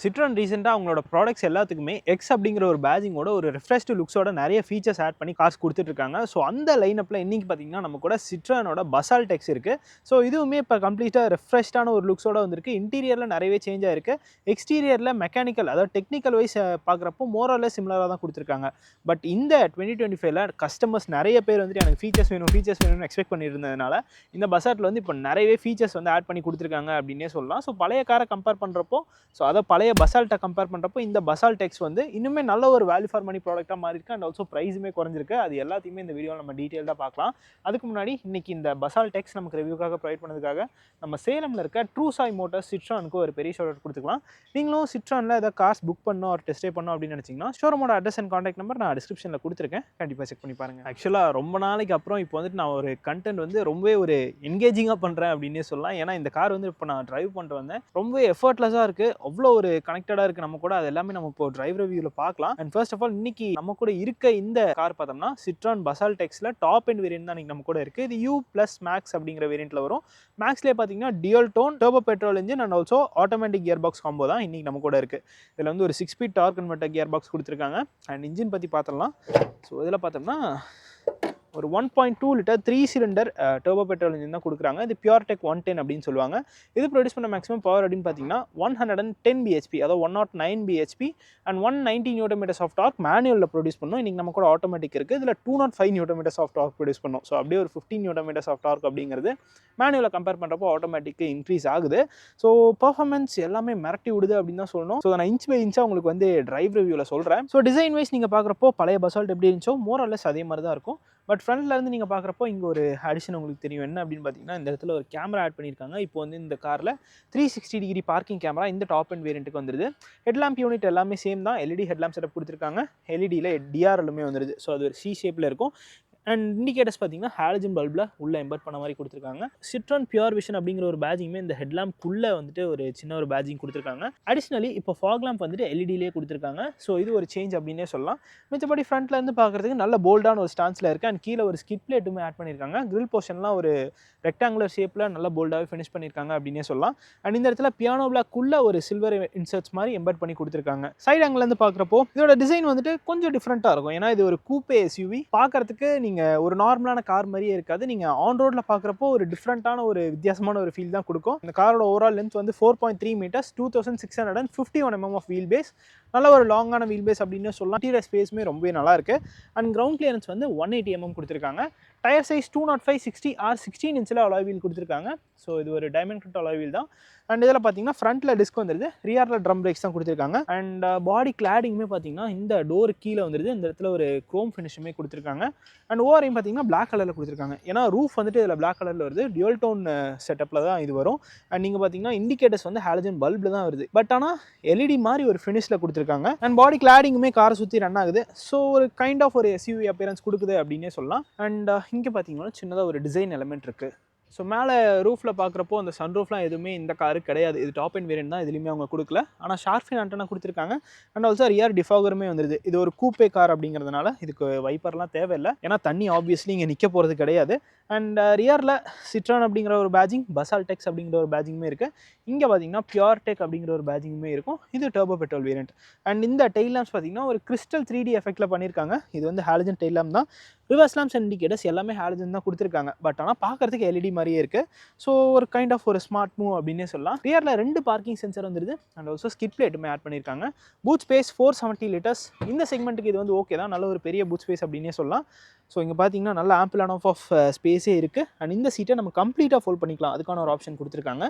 Citroen ரீசெண்டாக அவங்களோட products எல்லாத்துக்குமே எக்ஸ் அப்படிங்கிற ஒரு பேஜிங்கோட ஒரு ரெஃப்ரெஷ்டு லுக்ஸோட நிறைய ஃபீச்சர்ஸ் ஆட் பண்ணி காசு கொடுத்துட்ருக்காங்க. ஸோ அந்த லைனப்பில் இன்றைக்கி பார்த்தீங்கன்னா நம்ம கூட சிட்ரானோட பசால்ட் எக்ஸ் இருக்குது. ஸோ இதுவுமே இப்போ கம்ப்ளீட்டாக ரெஃப்ரெஷ்டான ஒரு லுக்ஸோட வந்திருக்கு. இன்டீரியரில் நிறையவே சேஞ்ச் ஆயிருக்கு. எக்ஸ்டீரியரில் மெக்கானிக்கல், அதாவது டெக்னிக்கல் வைஸ் பார்க்குறப்போ மோரல்ல சிமிலராக தான் கொடுத்துருக்காங்க. பட் இந்த 2025ல கஸ்டமர்ஸ் நிறைய பேர் வந்துட்டு எனக்கு ஃபீச்சர்ஸ் வேணும்னு எக்ஸ்பெக்ட் பண்ணியிருந்ததுனால இந்த பசால்ட்டில் வந்து இப்போ நிறையவே ஃபீச்சர்ஸ் வந்து ஆட் பண்ணி கொடுத்துருக்காங்க அப்படின்னே சொல்லலாம். ஸோ பழைய காரை கம்பேர் பண்ணுறப்போ, ஸோ அதை பழைய பசால்ட்டை கம்பேர் பண்ணுறப்போ இந்த பசால்ட் எக்ஸ் வந்து இன்னுமே நல்ல ஒரு வேல்யூ ஃபார் மணி ப்ராடக்ட்டாக மாறி இருக்கு. அண்ட் ஆல்சோ ப்ரைஸுமே குறைஞ்சிருக்கு. அது எல்லாத்தையுமே இந்த வீடியோவில் நம்ம டீட்டெயிலாக பார்க்கலாம். அதுக்கு முன்னாடி இன்னைக்கு இந்த பசால்ட் எக்ஸ் நமக்கு ரிவ்யூக்காக ப்ரொவைட் பண்ணதுக்காக நம்ம சேலமில் இருக்க ட்ரூ சாய் மோட்டார்ஸ் சிட்ரானுக்கு ஒரு பெரிய ஷார்ட் அவுட் கொடுத்துக்கலாம். நீங்களும் சிட்ரானில் ஏதாவது கார்ஸ் புக் பண்ணணும் ஒரு டெஸ்ட் ட்ரைவ் பண்ணணும் அப்படின்னு நினச்சிங்கன்னா ஷோரூமோட அட்ரஸ் அண்ட் கான்டாக்ட் நம்பர் நான் டிஸ்கிரிப்ஷனில் கொடுத்துருக்கேன். கண்டிப்பாக செக் பண்ணி பாருங்கள். ஆக்சுவலாக ரொம்ப நாளைக்கு அப்புறம் இப்போ வந்துட்டு நான் ஒரு கண்டென்ட் வந்து ரொம்பவே ஒரு என்கேஜிங்காக பண்ணுறேன் அப்படின்னே சொல்லலாம். ஏன்னா இந்த கார் வந்து இப்போ நான் ட்ரைவ் பண்ணிட்டு வந்தேன். ரொம்ப எஃபர்ட்லெஸ்ஸாக இருக்குது. அவ்வளோ ஒரு கனெக்டடாக இருக்குது நம்ம கூட. அது எல்லாமே நம்ம இப்போ டிரைவ் ரிவ்யூவில் பார்க்கலாம். அண்ட் ஃபர்ஸ்ட் ஆஃப் ஆல் இன்னைக்கு நம்ம கூட இருக்க இந்த கார் பார்த்தோம்னா சிட்ரான் பசால்ட் எக்ஸில் டாப் எண்ட் வேரியன்ட் தான் நம்ம கூட இருக்குது. இது U+ மேக்ஸ் அப்படிங்கிற வேரியண்ட்டில் வரும். மேக்ஸ்லேயே பார்த்தீங்கன்னா dual tone turbo petrol engine and also automatic gear box combo தான் இன்னைக்கு நம்ம கூட இருக்குது. இதில் வந்து ஒரு 6 speed torque converter gear box கொடுத்துருக்காங்க. அண்ட் இன்ஜின் பற்றி பார்த்தலாம். ஸோ இதில் பார்த்தோம்னா ஒரு 1.2 litre 3 cylinder turbo petrol engine தான் கொடுக்குறாங்க. இது பியூர்டெக் 110 அப்படின்னு சொல்லுவாங்க. இது ப்ரொடியூஸ் பண்ண மேக்ஸிமம் பவர் அப்படின்னு பார்த்தீங்கன்னா 110 bhp, அதாவது 109 bhp and 190 newton of torque மேனுவலில் ப்ரொடியூஸ் பண்ணோம். இன்றைக்கி நம்ம கூட ஆட்டோமேட்டிக் இருக்குது. இதில் 205 நியூட்டன் ஆஃப் டார்க் ப்ரொடியூஸ் பண்ணோம். ஸோ அப்படியே ஒரு 15 நியூட்டன் ஆஃப் டார்க் அப்படிங்கிறது மேனுவலில் கம்பேர் பண்ணுறப்போ ஆட்டோமேட்டிக்கு இன்க்ரீஸ் ஆகுது. ஸோ பர்ஃபார்மன்ஸ் எல்லாமே மிரட்டி விடுது அப்படின்னு தான் சொல்லணும். ஸோ நான் இன்ச் பை இன்ச்சாக உங்களுக்கு வந்து டிரைவ் ரிவ்யூவில் சொல்கிறேன். ஸோ டிசைன் வைஸ் நீங்கள் பார்க்குறப்போ பழைய பசால்ட் எப்படி இருந்துச்சோ மோரல்லெஸ் அதே மாதிரி தான் இருக்கும். பட் ஃப்ரண்ட்ல இருந்து நீங்கள் பார்க்குறப்போ இங்கே ஒரு அடிஷன் உங்களுக்கு தெரியும். என்ன அப்படின்னு பார்த்தீங்கன்னா இந்த இடத்துல ஒரு கேமரா ஆட் பண்ணியிருக்காங்க. இப்போ வந்து இந்த காரில் 360 டிகிரி பார்க்கிங் கேமரா இந்த டாப் அண்ட் வேரியண்ட்டுக்கு வந்துருது. ஹெட்லாம்ப் யூனிட் எல்லாமே சேம் தான். LED ஹெட்லாம்ப் செட்டப் கொடுத்துருக்காங்க. எல்இடியில் DRLமே வந்துருது. ஸோ அது ஒரு C ஷேப்பில் இருக்கும். அண்ட் இண்டிகேட்டர்ஸ் பார்த்தீங்கன்னா ஹாலஜன் பல்பில் உள்ள எம்பர்ட் பண்ண மாதிரி கொடுத்துருக்காங்க. சிட்ரான் பியூர் விஷன் அப்படிங்கிற ஒரு பேஜிங்குமே இந்த ஹெட்லாம்ப்குள்ளே வந்துட்டு ஒரு சின்ன ஒரு பேஜிங் கொடுத்துருக்காங்க. அடிஷ்னலி இப்போ ஃபாக் லேம்ப் வந்துட்டு LEDலேயே கொடுத்துருக்காங்க. ஸோ இது ஒரு சேஞ்ச் அப்படின்னே சொல்லலாம். மிச்சப்படி ஃப்ரண்ட்ல இருந்து பார்க்குறதுக்கு நல்ல போல்டான ஒரு ஸ்டான்ஸில் இருக்குது. அண்ட் கீழே ஒரு ஸ்கிட் பிளேட்டுமே ஆட் பண்ணியிருக்காங்க. கிரில் போர்ஷன்லாம் ஒரு ரெக்டாங்குலர் ஷேப்பில் நல்ல போல்டாகவே ஃபினிஷ் பண்ணியிருக்காங்க அப்படின்னே சொல்லலாம். அண்ட் இந்த இடத்துல பியானோ பிளாக்குள்ளே ஒரு சில்வர் இன்சர்ட்ஸ் மாதிரி எம்பர்ட் பண்ணி கொடுத்துருக்காங்க. சைடு ஆங்கிலேருந்து பார்க்குறப்போ இதோட டிசைன் வந்துட்டு கொஞ்சம் டிஃப்ரெண்ட்டாக இருக்கும். ஏன்னா இது ஒரு கூப்பே SUV. பார்க்கறதுக்கு ஒரு நார்மலான கார் மாதிரியே இருக்காது. நீங்கள் ஆன் ரோடில் பார்க்குறப்போ ஒரு டிஃப்ரெண்ட்டான ஒரு வித்தியாசமான ஒரு ஃபீல் தான் கொடுக்கும். இந்த காரோட ஓவரால் லென்த் வந்து 4.3 metres, 2651 mm of wheel base. நல்ல ஒரு லாங்கான வீல் பேஸ் அப்படின்னு சொல்லலாம். இன்டீரியர் ஸ்பேஸுமே ரொம்பவே நல்லா இருக்கு. அண்ட் கிரவுண்ட் கிளியரன்ஸ் வந்து 180 mm கொடுத்துருக்காங்க. டயர் சைஸ் 205/60 R16 இன்ச்சில் அலாய் வீல் கொடுத்துருக்காங்க. ஸோ இது ஒரு டைமண்ட் கட் அலாய் வீல் தான். அண்ட் இதில் பார்த்தீங்கன்னா ஃப்ரண்ட்டில் டிஸ்க் வந்துருது. ரியரில் ட்ரம் பிரேக்ஸ் தான் கொடுத்துருக்காங்க. அண்ட் பாடி கிளாடிங்குமே பார்த்தீங்கன்னா இந்த டோர் கீழே வந்துருது. இந்த இடத்துல ஒரு குரோம் ஃபினிஷுமே கொடுத்துருக்காங்க. அண்ட் ஓவரையும் பார்த்தீங்கன்னா பிளாக் கலரில் கொடுத்துருக்காங்க. ஏன்னா ரூஃப் வந்துட்டு இதில் பிளாக் கலரில் வருது. டியூல் டோன் செட்டப்பில் தான் இது வரும். அண்ட் நீங்கள் பார்த்தீங்கன்னா இண்டிகேட்டர்ஸ் வந்து ஹாலஜன் பல்பில் தான் வருது. பட் ஆனால் LED மாதிரி ஒரு ஃபினிஷில் கொடுத்துருக்காங்க. அண்ட் பாடி கிளாடிங்குமே காரை சுற்றி ரன் ஆகுது. ஸோ ஒரு கைண்ட் ஆஃப் ஒரு SUV அப்பியரன்ஸ் கொடுக்குது அப்படின்னே சொல்லலாம். அண்ட் இங்கே பார்த்தீங்கன்னா சின்னதாக ஒரு டிசைன் எலமெண்ட் இருக்குது. ஸோ மேலே ரூஃபில் பார்க்குறப்போ அந்த சன் ரூஃப்லாம் எதுவுமே இந்த காருக்கு கிடையாது. இது டாப் அண்ட் வேரியன்ட் தான். இதுலேயுமே அவங்க கொடுக்கல. ஆனால் ஷார்ஃபின் ஆண்டனா கொடுத்துருக்காங்க. அண்ட் ஆல்சோ ரியர் டிஃபாகருமே வந்துருது. இது ஒரு கூப்பே கார் அப்படிங்கிறதுனால இதுக்கு வைப்பர்லாம் தேவையில்லை. ஏன்னா தண்ணி ஆப்வியஸ்லி இங்கே நிற்க போகிறது கிடையாது. அண்ட் ரியரில் சிட்ரான் அப்படிங்கிற ஒரு பேஜிங், பசால்ட் எக்ஸ் அப்படிங்கிற ஒரு பேஜிங்குமே இருக்குது. இங்கே பார்த்தீங்கன்னா பியூர்டெக் அப்படிங்கிற ஒரு பேஜிங்குமே இருக்கும். இது டர்போ பெட்ரோல் வேரியன்ட். அண்ட் இந்த டெயில் லேம்ப்ஸ் பார்த்தீங்கன்னா ஒரு கிறிஸ்டல் 3D எஃபெக்ட்டில் பண்ணியிருக்காங்க. இது வந்து ஹாலஜன் டெயில் லேம்ப் தான். ரிவர்ஸ் லேம்ப்ஸ் அண்ட் இண்டிகேட்டர்ஸ் எல்லாமே ஹாலஜன் தான் கொடுத்துருக்காங்க. பட் ஆனால் பார்க்கறதுக்கு LED மாதிரியே இருக்குது. ஸோ ஒரு கைண்ட் ஆஃப் ஒரு ஸ்மார்ட் மூவ் அப்படின்னே சொல்லலாம். ரியரில் 2 பார்க்கிங் சென்சர் வந்துருது. அண்ட் ஆல்சோ ஸ்கிட் பிளேட்டுமே ஆட் பண்ணியிருக்காங்க. Boot space 470 litres. இந்த செக்மெண்ட்டுக்கு இது வந்து ஓகே தான். நல்ல ஒரு பெரிய பூட் ஸ்பேஸ் அப்படின்னே சொல்லலாம். ஸோ இங்கே பார்த்தீங்கன்னா நல்ல ஆம்பிளான ஆஃப் ஸ்பேஸே இருக்குது. அண்ட் இந்த சீட்டை நம்ம கம்ப்ளீட்டாக ஃபோல்ட் பண்ணிக்கலாம். அதுக்கான ஒரு ஆப்ஷன் கொடுத்துருக்காங்க.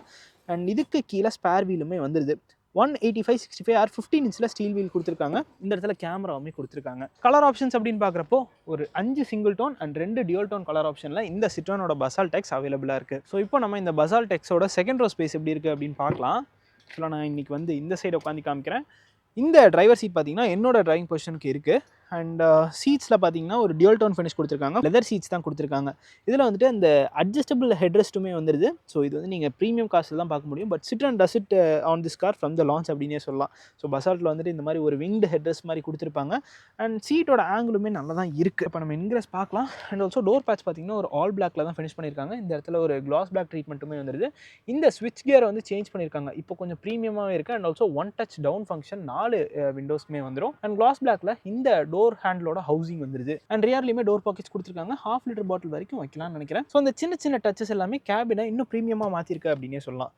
அண்ட் இதுக்கு கீழே ஸ்பேர் வீலுமே வந்துருது. 185/65 R15 இன்ச்சில் ஸ்டீல் வீல் கொடுத்துருக்காங்க. இந்த இடத்துல கேமராவுமே கொடுத்துருக்காங்க. கலர் ஆப்ஷன்ஸ் அப்படின்னு பார்க்குறப்போ ஒரு 5 single tone and 2 dual tone colour ஆப்ஷனில் இந்த சிட்ரானோட பசால்ட் எக்ஸ் அவைலபிளாக இருக்குது. ஸோ இப்போ நம்ம இந்த பசால்ட் எக்ஸோட செகண்ட் ரோ ஸ்பேஸ் எப்படி இருக்குது அப்படின்னு பார்க்கலாம். ஆக்சுவலாக நான் இன்றைக்கி வந்து இந்த சைடு உட்காந்து காமிக்கிறேன். இந்த டிரைவர் சீட் பார்த்தீங்கன்னா என்னோட டிரைவிங் பொசிஷனுக்கு இருக்குது. அண்ட் சீட்ஸில் பார்த்தீங்கன்னா ஒரு டியூல் டோன் ஃபினிஷ் கொடுத்துருக்காங்க, லெதர் சீட்ஸ் தான் கொடுத்துருக்காங்க. இதில் வந்துட்டு அந்த அட்ஜஸ்டபிள் ஹெட் ரெஸ்ட்டுமே வந்துடுது. ஸோ இது வந்து நீங்கள் ப்ரீமியம் காஸ்ட்டில் தான் பார்க்க முடியும். But Citroen does it on this car from the launch அப்படின்னே சொல்லலாம். ஸோ பசால்ட்டில் வந்துட்டு இந்த மாதிரி ஒரு விங்டு ஹெட் ரெஸ்ட் மாதிரி கொடுத்துருப்பாங்க. அண்ட் சீட்டோட ஆங்கிளுமே நல்லா தான் இருக்குது. இப்போ நம்ம இன்கிரஸ் பார்க்கலாம். அண்ட் ஆல்சோ டோர் பேட்ச் பார்த்தீங்கன்னா ஒரு ஆல் பிளாக்ல தான் ஃபினிஷ் பண்ணியிருக்காங்க. இந்த இடத்துல ஒரு கிளாஸ் பிளாக் ட்ரீட்மெண்ட்டுமே வந்துடுது. இந்த ஸ்விட்ச் கியரை வந்து சேஞ்ச் பண்ணியிருக்காங்க. இப்போ கொஞ்சம் ப்ரீமியமாகவே இருக்குது. And also one touch down function 4 விண்டோஸ்க்குமே வந்துடும். அண்ட் கிளாஸ் பிளாக்ல இந்த டோர் ஹேண்டிலோட ஹவுசிங் வந்துருது. அண்ட் ரியர்லையுமே டோர் பாக்கெட்ஸ் கொடுத்துருக்காங்க. 1/2 லிட்டர் பாட்டில் வரைக்கும் வைக்கலாம்னு நினைக்கிறேன். ஸோ அந்த சின்ன சின்ன டச்சஸ் எல்லாமே கேபினை இன்னும் ப்ரீமியமாக மாற்றிருக்கு அப்படின்னே சொல்லலாம்.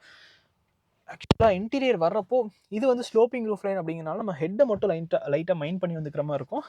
ஆக்சுவலாக இன்டீரியர் வர்றப்போ இது வந்து ஸ்லோப்பிங் ரூஃப் லைன் அப்படிங்கிறனால நம்ம ஹெட்டை மட்டும் லைட்டாக மைண்ட் பண்ணி வந்துக்கிற மாதிரி இருக்கும்.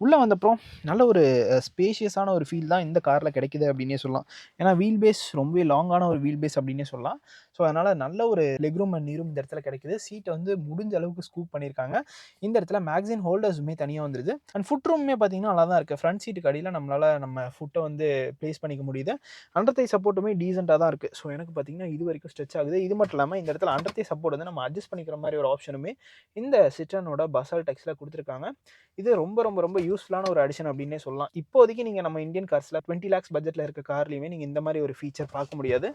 உள்ளே வந்தப்பறம் நல்ல ஒரு ஸ்பேஷியஸான ஒரு ஃபீல் தான் இந்த காரில் கிடைக்குது அப்படின்னே சொல்லலாம். ஏன்னா வீல் பேஸ் ரொம்பவே லாங்கான ஒரு வீல் பேஸ் அப்படின்னே சொல்லலாம். ஸோ அதனால் நல்ல ஒரு லெக்ரூம் அண்ட் நீரும் இந்த இடத்துல கிடைக்குது. சீட்டை வந்து முடிஞ்ச அளவுக்கு ஸ்கூப் பண்ணியிருக்காங்க. இந்த இடத்துல மேக்சின் ஹோல்டர்ஸுமே தனியாக வந்துடுது. அண்ட் ஃபுட் ரூமே பார்த்தீங்கன்னா நல்லா தான் இருக்குது. ஃப்ரண்ட் சீட்டுக்கு அடியில் நம்மளால் நம்ம ஃபுட்டை வந்து ப்ளேஸ் பண்ணிக்க முடியுது. அண்டர் தை சப்போர்ட்டுமே டீசெண்டாக தான் இருக்குது. ஸோ எனக்கு பார்த்தீங்கன்னா இது வரைக்கும் ஸ்ட்ரெச் ஆகுது. இது மட்டும் இல்லாமல் இந்த இடத்துல அண்டர் தை சப்போர்ட் வந்து நம்ம அட்ஜஸ்ட் பண்ணிக்கிற மாதிரி ஒரு ஆப்ஷனுமே இந்த சிட்ரானோட பசால்ட் டெக்ஸில் கொடுத்துருக்காங்க. இது ரொம்ப ரொம்ப ரொம்ப யூஸ்ஃபுல்லான ஒரு அடிஷன் அப்படின்னே சொல்லலாம். இப்போதைக்கு நீங்கள் நம்ம இந்தியன் கார்ஸில் 20 lakhs பட்ஜெட்டில் இருக்க கார்லையுமே நீங்கள் இந்த மாதிரி ஒரு ஃபீச்சர் பார்க்க முடியாது.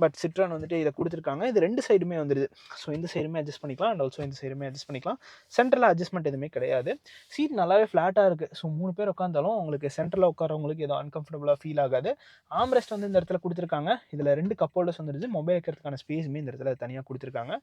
பட் சிட்ரான் வந்துட்டு இதை கொடுத்துருக்காங்க. இது 2 சைடுமே வந்துடுது. ஸோ இந்த சைடுமே அட்ஜஸ்ட் பண்ணிக்கலாம் அண்ட் ஆல்சோ இந்த சைடுமே அட்ஜஸ்ட் பண்ணிக்கலாம். சென்டரில் அட்ஜஸ்ட்மெண்ட் எதுவுமே கிடையாது. சீட் நல்லாவே ஃப்ளாட்டாக இருக்குது. ஸோ 3 பேர் உட்காந்தாலும் உங்களுக்கு சென்டரில் உட்காரவங்களுக்கு ஏதோ அன்கம்ஃபர்டபுளாக ஃபீல் ஆகாது. ஆம்ரெஸ்ட் வந்து இந்த இடத்துல கொடுத்துருக்காங்க. இதில் 2 கப் ஹோல்டர்ஸ் வந்துடுது. மொபைல் வைக்கிறதுக்கான ஸ்பேஸுமே இந்த இடத்துல தனியாக கொடுத்துருக்காங்க.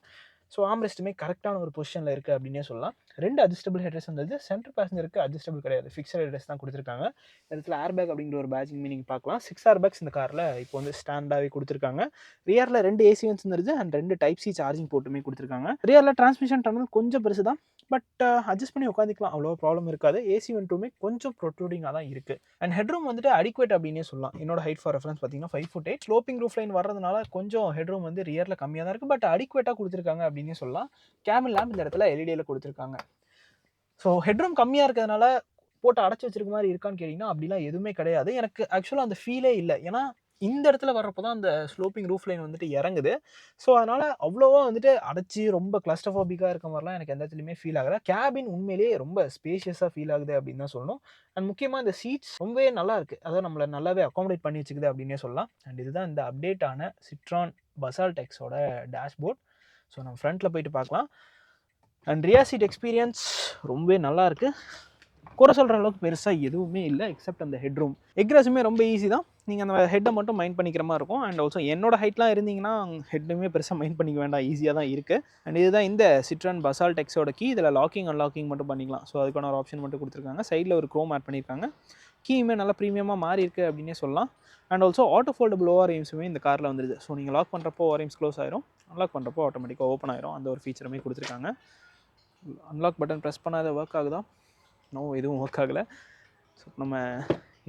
ஸோ ஆம்ரெஸ்ட்டுமே கரெக்டான ஒரு பொசிஷனில் இருக்குது அப்படின்னே சொல்லலாம். 2 அட்ஜஸ்டபிள் ஹெட்ரெஸ்ட் வந்துடுது. சென்டர் பேசஞ்சருக்கு அட்ஜஸ்டபிள் கிடையாது, ஃபிக்ஸட் ஹெட்ரெஸ்ட் தான் கொடுத்துருக்காங்க. இந்த இடத்துல ஏர்பேக் அப்படிங்கிற ஒரு பேட்சிங் நீங்கள் பார்க்கலாம். 6 ஏர்பேக்ஸ் இந்த காரில் இப்போ வந்து ஸ்டாண்டாகவே கொடுத்துருக்காங்க. ரியரில் 2 AC வென்ட்ஸ் வந்துடுது அண்ட் 2 டைப் சி சார்ஜிங் போர்ட்டுமே கொடுத்துருக்காங்க. ரியரில் டிரான்ஸ்மிஷன் டனல் கொஞ்சம் பெருசு தான். பட் அட்ஜஸ்ட் பண்ணி உட்காந்துக்கலாம், அவ்வளோ ப்ராப்ளம் இருக்காது. AC வென்ட்டுமே கொஞ்சம் ப்ரொட்ரூடிங்காக தான் இருக்குது. அண்ட் ஹெட்ரூம் வந்துட்டு அடிக்வேட் அப்படின்னே சொல்லலாம். என்னோட ஹைட் ஃபார் ரெஃபரன்ஸ் பார்த்தீங்கன்னா 5'8". ஸ்லோப்பிங் ரூஃப் லைன் வர்றதுனால கொஞ்சம் ஹெட்ரூம் வந்து ரியரில் கம்மியாக தான் இருக்குது. பட் அடிக்வேட்டாக கொடுத்துருக்காங்க அப்படின்னே சொல்லலாம். கேபின் லேம்ப் இந்த இடத்துல எல்இடியில் கொடுத்துருக்காங்க. ஸோ ஹெட்ரூம் கம்மியாக இருக்கிறதுனால போட்டு அடைச்சி வச்சிருக்க மாதிரி இருக்கான்னு கேட்டிங்கன்னா அப்படிலாம் எதுவுமே கிடையாது. எனக்கு ஆக்சுவலாக அந்த ஃபீலே இல்லை. ஏன்னா இந்த இடத்துல வர்றப்போ தான் அந்த ஸ்லோப்பிங் ரூஃப் லைன் வந்துட்டு இறங்குது. ஸோ அதனால் அவ்வளோவா வந்துட்டு அடைச்சி ரொம்ப கிளஸ்ட்ரோஃபோபிக்காக இருக்க மாதிரிலாம் எனக்கு எந்த இடத்துலையுமே ஃபீல் ஆகலை. கேபின் உண்மையிலேயே ரொம்ப ஸ்பேஷியஸாக ஃபீல் ஆகுது அப்படின்னு தான் சொல்லணும். அண்ட் முக்கியமாக இந்த சீட்ஸ் ரொம்பவே நல்லா இருக்குது. அதாவது நம்மளை நல்லாவே அகாமடேட் பண்ணி வச்சுக்குது அப்படின்னே சொல்லலாம். அண்ட் இதுதான் இந்த அப்டேட்டான சிட்ரான் பசால்ட் டெக்ஸோட டேஷ்போர்ட். ஸோ நம்ம ஃப்ரண்ட்டில் போயிட்டு பார்க்கலாம். அண்ட் ரியர் சீட் எக்ஸ்பீரியன்ஸ் ரொம்பவே நல்லாயிருக்கு. குறை சொல்கிற அளவுக்கு பெருசாக எதுவுமே இல்லை எக்ஸப்ட் அந்த ஹெட்ரூம். எக்ரஸுமே ரொம்ப ஈஸி தான். நீங்கள் அந்த ஹெட்டை மட்டும் மைண்ட் பண்ணிக்கிற மாதிரி இருக்கும். அண்ட் ஆல்சோ என்னோட ஹைட்லாம் இருந்தீங்கன்னா ஹெட்டுமே பெருசாக மைண்ட் பண்ணிக்க வேண்டாம், ஈஸியாக தான் இருக்குது. அண்ட் இதுதான் இந்த சிட்ரான் பசால்ட் டெக்ஸோட கீ. இதில் லாக்கிங் அன்லாக்கிங் மட்டும் பண்ணிக்கலாம். ஸோ அதுக்கான ஒரு ஆப்ஷன் மட்டும் கொடுத்துருக்காங்க. சைடில் ஒரு க்ரோம் ஆட் பண்ணியிருக்காங்க. கீயுமே நல்லா ப்ரீமியமாக மாறி இருக்குது அப்படின்னே சொல்லலாம். அண்ட் ஆல்சோ ஆட்டோ ஃபோல்டபுள் ஓஆர்எம்ஸுமே இந்த காரில் வந்துடுது. ஸோ நீங்கள் லாக் பண்ணுறப்போ ஓஆர்எம்ஸ் க்ளோஸ் ஆயிரும், அன்லாக் பண்ணுறப்போ ஆட்டோமேட்டிக்காக ஓப்பன் ஆயிரும். அந்த ஒரு ஃபீச்சருமே கொடுத்துருக்காங்க. அன்லாக் பட்டன் ப்ரெஸ் பண்ணாத ஒர்க் ஆகுதா? நோ, எதுவும் ஒர்க் ஆகலை. ஸோ நம்ம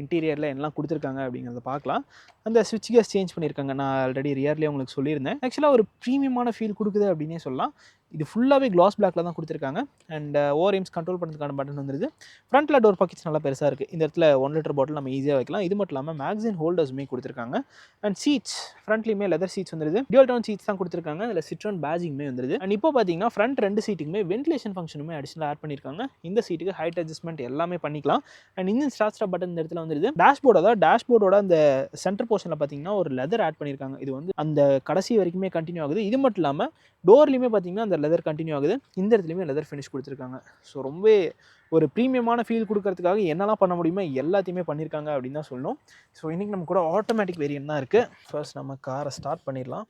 இன்டீரியரில் எல்லாம் கொடுத்துருக்காங்க அப்படிங்கிறத பார்க்கலாம். அந்த ஸ்விட்ச் கேஸ் சேஞ்ச் பண்ணியிருக்காங்க. நான் ஆல்ரெடி ரியர்லேயே உங்களுக்கு சொல்லியிருந்தேன். ஆக்சுவலாக ஒரு ப்ரீமியமான ஃபீல் கொடுக்குது அப்படின்னே சொல்லலாம். இது ஃபுல்லாகவே கிளாஸ் பிளாக்ல தான் கொடுத்துருக்காங்க. அண்ட் ஓஆர்எம்ஸ் கண்ட்ரோல் பண்ணுறதுக்கான பட்டன் வந்துடுது. ஃப்ரண்ட்டில் டோர் பாக்கெட்ஸ் நல்லா பெருசாக இருக்குது. இந்த இடத்துல 1 லிட்டர் பாட்டில் நம்ம ஈஸியாக வைக்கலாம். இது மட்டும் இல்லாமல் மேக்சின் ஹோல்டர்ஸுமே கொடுத்துருக்காங்க. அண்ட் சீட்ஸ் ஃப்ரண்ட்லேயுமே லெதர் சீட்ஸ் வந்துடுது. டியூல் டவுன் சீட்ஸ் தான் கொடுத்துருக்காங்க. அதில் சிட்ரான் பேஜிங்குமே வந்துடுது. அண்ட் இப்போ பார்த்தீங்கன்னா ஃப்ரண்ட் 2 சீட்டுக்குமே வென்டிலேஷன் ஃபங்க்ஷனுமே அடிஷனலாக ஆட் பண்ணியிருக்காங்க. இந்த சீட்டுக்கு ஹைட் அட்ஜஸ்ட்மெண்ட் எல்லாமே பண்ணிக்கலாம். அண்ட் இன்ஜின் ஸ்டார்ட் பட்டன் இந்த இடத்துல வந்துடுது. டேஷ்போர்டோட அந்த சென்டர் போர்ஷனில் பார்த்தீங்கன்னா ஒரு லெதர் ஆட் பண்ணியிருக்காங்க. இது வந்து அந்த கடைசி வரைக்குமே கண்டினியூ ஆகுது. இது மட்டும் இல்லாமல் டோர்லையுமே பார்த்தீங்கன்னா அந்த லெதர் கண்டினியூ ஆகுது. இந்த இடத்துலையுமே லெதர் ஃபினிஷ் கொடுத்துருக்காங்க. ஸோ ரொம்ப ஒரு ப்ரீமியமான ஃபீல் கொடுக்கறதுக்காக என்னெல்லாம் பண்ண முடியுமோ எல்லாத்தையுமே பண்ணியிருக்காங்க அப்படின்னு தான் சொல்லணும். ஸோ இன்றைக்கி நம்ம கூட ஆட்டோமேட்டிக் வேரியன்ட் தான் இருக்குது. ஃபர்ஸ்ட் நம்ம காரை ஸ்டார்ட் பண்ணிடலாம்.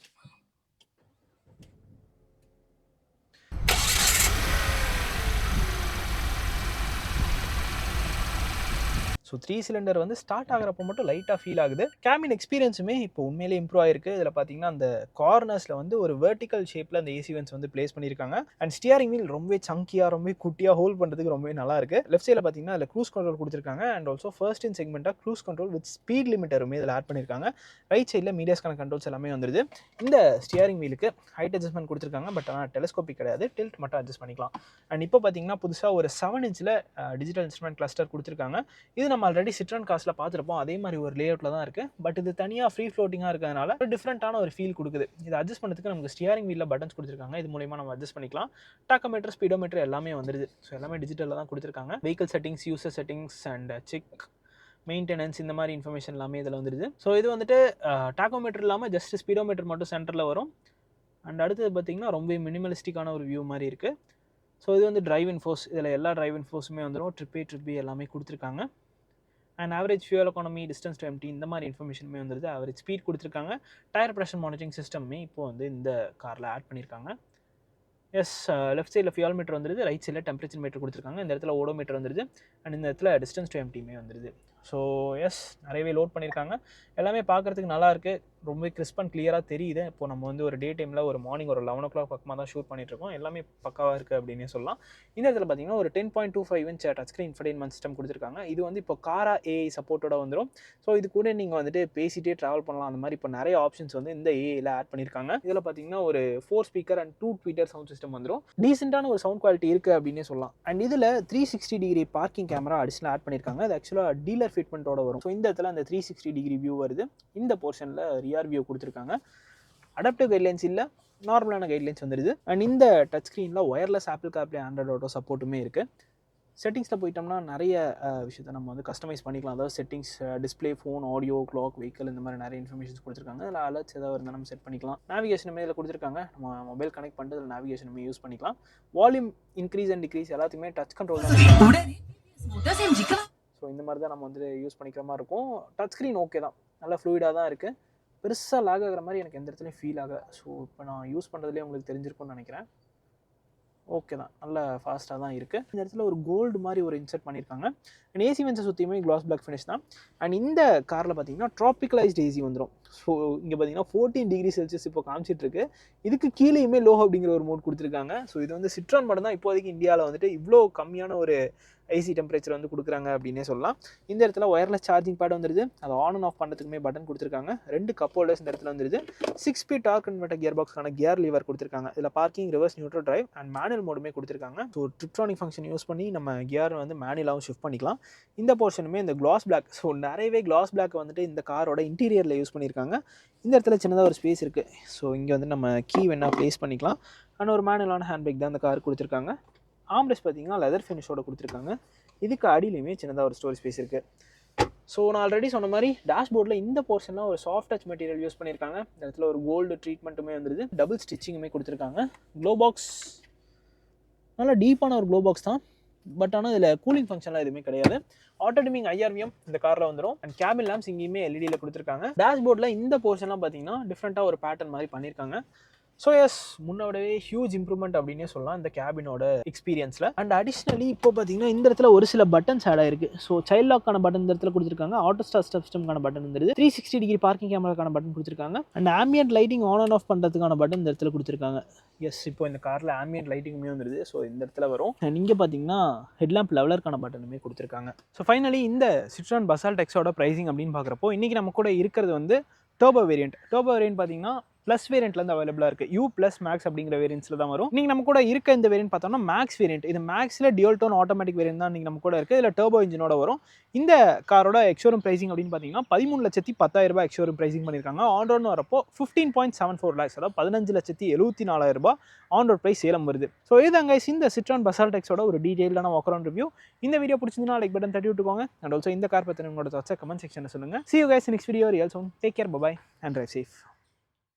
ஸோ 3 சிலிண்டர் வந்து ஸ்டார்ட் ஆகிறப்போ மட்டும் லைட்டாக ஃபீல் ஆகுது. கேபின் எக்ஸ்பீரியன்ஸுமே இப்போ உண்மையிலே இம்ப்ரூவ் ஆயிருக்கு. இதில் பார்த்தீங்கன்னா அந்த கார்னர்ஸில் வந்து ஒரு வெர்டிக்கல் ஷேப்பில் அந்த ஏசி வென்ட்ஸ் வந்து பிளேஸ் பண்ணியிருக்காங்க. அண்ட் ஸ்டியரிங் வீல் ரொம்ப சங்கியாக ரொம்ப குட்டியாக ஹோல்ட் பண்ணுறதுக்கு ரொம்பவே நல்லா இருக்குது. லெஃப்ட் சைடில் பார்த்தீங்கன்னா அதில் க்ரூஸ் கண்ட்ரோல் கொடுத்துருக்காங்க. அண்ட் ஆல்சோ ஃபர்ஸ்ட் இன் செக்மெண்ட்டாக க்ரூஸ் கண்ட்ரோல் வித் ஸ்பீட் லிமிட்டருமே இதில் ஆட் பண்ணியிருக்காங்க. ரைட் சைடில் மீடியாஸ்க்கான கண்ட்ரோல்ஸ் எல்லாமே வந்துருது. இந்த ஸ்டியரிங் வீலுக்கு ஹைட் அட்ஜஸ்ட்மெண்ட் கொடுத்துருக்காங்க. பட் ஆனால் டெலஸ்கோபிக் கிடையாது, டில்ட் மட்டும் அட்ஜஸ்ட் பண்ணிக்கலாம். அண்ட் இப்போ பார்த்தீங்கன்னா புதுசாக ஒரு 7 இன்ச்சில் டிஜிட்டல் இன்ஸ்ட்ருமெண்ட் கிளஸ்டர் கொடுத்துருக்காங்க. இது நம்ம ஆல்ரெடி சிட்ரான் கார்ஸ்ல பார்த்துருப்போம், அதே மாதிரி ஒரு லேஅவுட்ல தான் இருக்குது. பட் இது தனியாக ஃப்ரீ ஃப்ளோட்டிங்காக இருக்கிறதுனால ஒரு டிஃப்ரெண்ட்டான ஒரு ஃபீல் கொடுக்குது. இதை அட்ஜஸ்ட் பண்ணுறதுக்கு நமக்கு ஸ்டியரிங் வீலில் பட்டன்ஸ் கொடுத்துருக்காங்க. இது மூலமா நம்ம அட்ஜஸ்ட் பண்ணிக்கலாம். டாக்கோமீட்டர், ஸ்பீடோமீட்டர் எல்லாமே வந்துடுது. ஸோ எல்லாமே டிஜிட்டலில் தான் கொடுத்துருக்காங்க. Vehicle settings, user settings and check maintenance இந்த மாதிரி இன்ஃபர்மேஷன் எல்லாமே இதில் வந்துடுது. ஸோ இது வந்துட்டு டாக்கோமீட்டர் இல்லாமல் ஜஸ்ட் ஸ்பீடோமீட்டர் மட்டும் சென்டரில் வரும். அண்ட் அடுத்தது பார்த்தீங்கன்னா ரொம்ப மினிமலிஸ்டிக்கான ஒரு வியூ மாதிரி இருக்குது. ஸோ இது வந்து டிரைவ் இன்ஃபோர்ஸ். இதில் எல்லா டிரைவ் இன்ஃபோர்ஸுமே வந்துடும். ட்ரிப் எல்லாமே கொடுத்துருக்காங்க. And average fuel economy, distance to empty இந்த மாதிரி இன்ஃபர்மேஷனுமே வந்துடுது. ஆவரேஜ் ஸ்பீட் கொடுத்துருக்காங்க. டயர் ப்ரெஷர் மானிட்டரிங் சிஸ்டமே இப்போ வந்து இந்த காரில் ஆட் பண்ணியிருக்காங்க. எஸ், லெஃப்ட் சைடில் ஃபியூல் மீட்டர் வந்துடுது. ரைட் சைடில் டெம்பரேச்சர் மீட்டர் கொடுத்துருக்காங்க. இந்த இடத்துல ஓடோமீட்டர் வந்துடுது. அண்ட் இந்த இடத்துல டிஸ்டன்ஸ் டு எம்டிமே வந்துடுது. ஸோ எஸ், நிறையவே லோட் பண்ணியிருக்காங்க. எல்லாமே பார்க்குறதுக்கு நல்லாயிருக்கு. ரொம்ப கிறிஸ்ப் அண்ட் கிளியராக தெரியுது. இப்போ நம்ம வந்து ஒரு டே டைமில் ஒரு மார்னிங் ஒரு 11 o'clock பக்கமாக தான் ஷூட் பண்ணிட்டுருக்கோம். எல்லாமே பக்காவாக இருக்குது அப்படின்னே சொல்லலாம். இந்த இடத்துல பார்த்தீங்கன்னா ஒரு 10.25 inch டச் ஸ்க்ரீன் இன்ஃபர்டெயின்மென்ட் சிஸ்டம் கொடுத்துருக்காங்க. இது வந்து இப்போ காரா ஏஐ சப்போர்ட்டோட வந்துடும். ஸோ இது கூட நீங்கள் வந்துட்டு பேசிகிட்டே ட்ராவல் பண்ணலாம். அந்த மாதிரி இப்போ நிறைய ஆப்ஷன்ஸ் வந்து இந்த ஏஐயில் ஆட் பண்ணியிருக்காங்க. இதில் பார்த்தீங்கன்னா ஒரு 4 speaker and 2 tweeter sound system வந்துடும். டீசெண்டான ஒரு சவுண்ட் குவாலிட்டி இருக்குது அப்படின்னே சொல்லலாம். அண்ட் இதில் 360 degree parking camera additional add பண்ணியிருக்காங்க. அது ஆக்சுவலாக டீலர் ஃபிட்மெண்ட்டோட வரும். ஸோ இந்த இடத்துல அந்த 360 டிகிரி வியூ வருது. இந்த போர்ஷனில் ரியர் வியூ கொடுத்துருக்காங்க. அடாப்டிவ் கைட்லைன்ஸ் இல்லை, நார்மலான கைட்லைன்ஸ் வந்துடுது. அண்ட் இந்த டச் ஸ்க்ரீனில் wireless Apple CarPlay, Android auto சப்போர்ட்டுமே இருக்குது. செட்டிங்ஸில் போயிட்டோம்னா நிறைய விஷயத்தை நம்ம வந்து கஸ்டமைஸ் பண்ணிக்கலாம். அதாவது settings, display, phone, audio, clock, vehicle இந்த மாதிரி நிறைய இன்ஃபர்மேஷன்ஸ் கொடுத்துருக்காங்க. அதில் அலர்ட்ஸ் ஏதாவது இருந்தால் நம்ம செட் பண்ணிக்கலாம். நேவிகேஷனுமே இதில் கொடுத்துருக்காங்க. நம்ம மொபைல் கனெக்ட் பண்ணிட்டு அதில் நேவிகேஷனுமே யூஸ் பண்ணிக்கலாம். வால்யூம் இன்க்ரீஸ் அண்ட் டிக்ரீஸ் எல்லாத்தையுமே டச் கண்ட்ரோல் தான். ஸோ இந்த மாதிரி தான் நம்ம வந்து யூஸ் பண்ணிக்கிற மாதிரி இருக்கும். டச் ஸ்க்ரீன் ஓகே தான், நல்லா ஃப்ளூயிடாக தான் இருக்குது. பெருசாக லாக் ஆகிற மாதிரி எனக்கு எந்த இடத்துலையும் ஃபீல் ஆகலை. ஸோ இப்போ நான் யூஸ் பண்ணுறதுலேயே உங்களுக்கு தெரிஞ்சிருக்கும்னு நினைக்கிறேன். ஓகே தான், நல்லா ஃபாஸ்ட்டாக தான் இருக்குது. இந்த இடத்துல ஒரு கோல்டு மாதிரி ஒரு இன்சர்ட் பண்ணியிருக்காங்க. அண்ட் ஏசி வென்ஸை சுற்றியுமே கிளாஸ் பிளாக் ஃபினிஷ் தான். அண்ட் இந்த காரில் பார்த்தீங்கன்னா ட்ராபிக்கலைஸ்ட் ஏசி வந்துடும். ஸோ இங்கே பார்த்தீங்கன்னா 14 டிகிரி செல்சியஸ் இப்போ காமிச்சிட்ருக்கு. இதுக்கு கீழேயுமே லோ அப்படிங்கிற ஒரு மோட் கொடுத்துருக்காங்க. ஸோ இது வந்து சிட்ரான் மட்டும் தான் இப்போதைக்கு இந்தியாவில் வந்துட்டு இவ்வளோ கம்மியான ஒரு ஐசி டெம்பரேச்சர் வந்து கொடுக்குறாங்க அப்படின்னே சொல்லலாம். இந்த இடத்துல ஒயர்லெஸ் சார்ஜிங் பேட் வந்துடுது. அதை ஆன் அண்ட் ஆஃப் பண்ணுறதுக்குமே பட்டன் கொடுத்துருக்காங்க. 2 கப் ஹோல்டர்ஸ் இந்த இடத்துல வந்துடுது. 6 ஸ்பீட் டார்க் கன்வெர்ட்டர் கியர் பாக்ஸ்க்கான கியர் லீவர் கொடுத்துருக்காங்க. இதில் parking, reverse, neutral drive and manual மோடுமே கொடுத்துருக்காங்க. ஸோ ட்ரிப்ட்ரானிக் ஃபங்க்ஷன் யூஸ் பண்ணி நம்ம கியர் வந்து மேனுவலாகவும் ஷிஃப்ட் பண்ணிக்கலாம். இந்த போர்ஷனுமே இந்த கிளாஸ் பிளாக். ஸோ நிறையவே கிளாஸ் பிளாக் வந்துட்டு இந்த காரோட இன்டீரியரில் யூஸ் பண்ணியிருக்காங்க. இந்த இடத்துல சின்னதாக ஒரு ஸ்பேஸ் இருக்குது. ஸோ இங்கே வந்து நம்ம கீ வேணால் ப்ளேஸ் பண்ணிக்கலாம். ஆனால் ஒரு மேனுவலான ஹேண்ட் பேக் தான் இந்த கார் கொடுத்துருக்காங்க. ஆம்ரெஸ்ட் பார்த்தீங்கன்னா லெதர் ஃபினிஷோட கொடுத்துருக்காங்க. இதுக்கு அடியிலையுமே சின்னதாக ஒரு ஸ்டோரேஜ் ஸ்பேஸ் இருக்குது. ஸோ நான் ஆல்ரெடி சொன்ன மாதிரி டேஷ்போர்டில் இந்த போர்ஷனில் ஒரு சாஃப்ட் டச் மெட்டீரியல் யூஸ் பண்ணியிருக்காங்க. இந்த இடத்துல ஒரு கோல்டு ட்ரீட்மெண்ட்டுமே வந்துடுது. டபுள் ஸ்டிச்சிங்குமே கொடுத்துருக்காங்க. க்ளோ பாக்ஸ் நல்லா டீப்பான ஒரு க்ளோ பாக்ஸ் தான். பட் ஆனால் இதில் கூலிங் ஃபங்க்ஷன்லாம் எதுவுமே கிடையாது. ஆட்டோ டிமிங் IRVM இந்த காரில் வந்துடும். அண்ட் கேபின் லேம்ப்ஸ் இங்கேயுமே எல்இடியில் கொடுத்துருக்காங்க. டேஷ்போர்டில் இந்த போர்ஷன்லாம் பார்த்தீங்கன்னா டிஃப்ரெண்ட்டாக ஒரு பேட்டர்ன் மாதிரி பண்ணியிருக்காங்க. ஸோ எஸ், முன்னோடவே ஹியூஜ் இம்ப்ரூவ்மெண்ட் அப்படின்னே சொல்லலாம் இந்த கேபினோட எக்ஸ்பீரியன்ஸில். அண்ட் அடிஷ்னலி இப்போ பார்த்தீங்கன்னா இந்த இடத்துல ஒரு சில பட்டன்ஸ் ஆட் ஆயிருக்கு. ஸோ சைல்ட் லாக்கான பட்டன் இந்த இடத்துல கொடுத்துருக்காங்க. ஆட்டோ ஸ்டார்ட் சிஸ்டம்கான பட்டன் வந்துருது. 360 டிகிரி பார்க்கிங் கேமராக்கான பட்டன் கொடுத்துருக்காங்க. And ambient lighting on and of பண்ணுறதுக்கான பட்டன் இந்த இடத்துல கொடுத்துருக்காங்க. எஸ், இப்போ இந்த காரில் ஆம்பியன்ட் லைட்டிங்குமே வந்துருது. ஸோ இந்த இடத்துல வரும். அண்ட் இங்கே பார்த்தீங்கன்னா ஹெட்லாம்ப் லெவலருக்கான பட்டனுமே கொடுத்துருக்காங்க. ஸோ ஃபைனலி இந்த சிட்ரான் பசால்ட் எக்ஸோட ப்ரைஸிங் அப்படின்னு பார்க்குறப்போ இன்றைக்கி நம்ம கூட இருக்கிறது வந்து டர்போ வேரியன்ட் பார்த்தீங்கன்னா ப்ளஸ் வேரியண்ட்லேருந்து அவைலபிளாக இருக்குது. U ப்ளஸ் மேக்ஸ் அப்படிங்கிற வேரியன்ட்ஸில் தான் வரும். நீங்கள் நம்ம கூட இருக்க இந்த வேரியன்ட் பார்த்தோம்னா மேக்ஸ் வேரியன்ட். இது மேக்ஸில் டியூல் டோன் ஆட்டோமேட்டிக் வேரியன்ட் தான் நீங்கள் நம்ம கூட இருக்குது. இதில் டர்போ இன்ஜினோட வரும். இந்த காரோட எக்ஷோரூம் ப்ரைசிங் அப்படின்னு பார்த்தீங்கன்னா 13,10,000 எக்ஷோரூம் ப்ரைசிங் பண்ணியிருக்காங்க. ஆன் ரோட்னு வரப்போ 15.74 lakhs, அதாவது 15,74,000 ஆன் ரோட் ப்ரைஸ் சேலம் வருது. ஸோ இதுதாங்க இந்த சிட்ரான் பசால்ட் எக்ஸோட ஒரு டீட்டெயிலான வாக் அரவுண்ட் ரிவ்யூ. இந்த வீடியோ பிடிச்சிருந்தா லைக் பட்டன் தட்டி விட்டுக்கோங்க. அண்ட் ஆல்சோ இந்த கார் பற்றி உங்களோட தாட்ஸை கமெண்ட் செக்ஷனில் சொல்லுங்கள். See you guys in next video. Real soon. Take care. Bye bye and drive safe.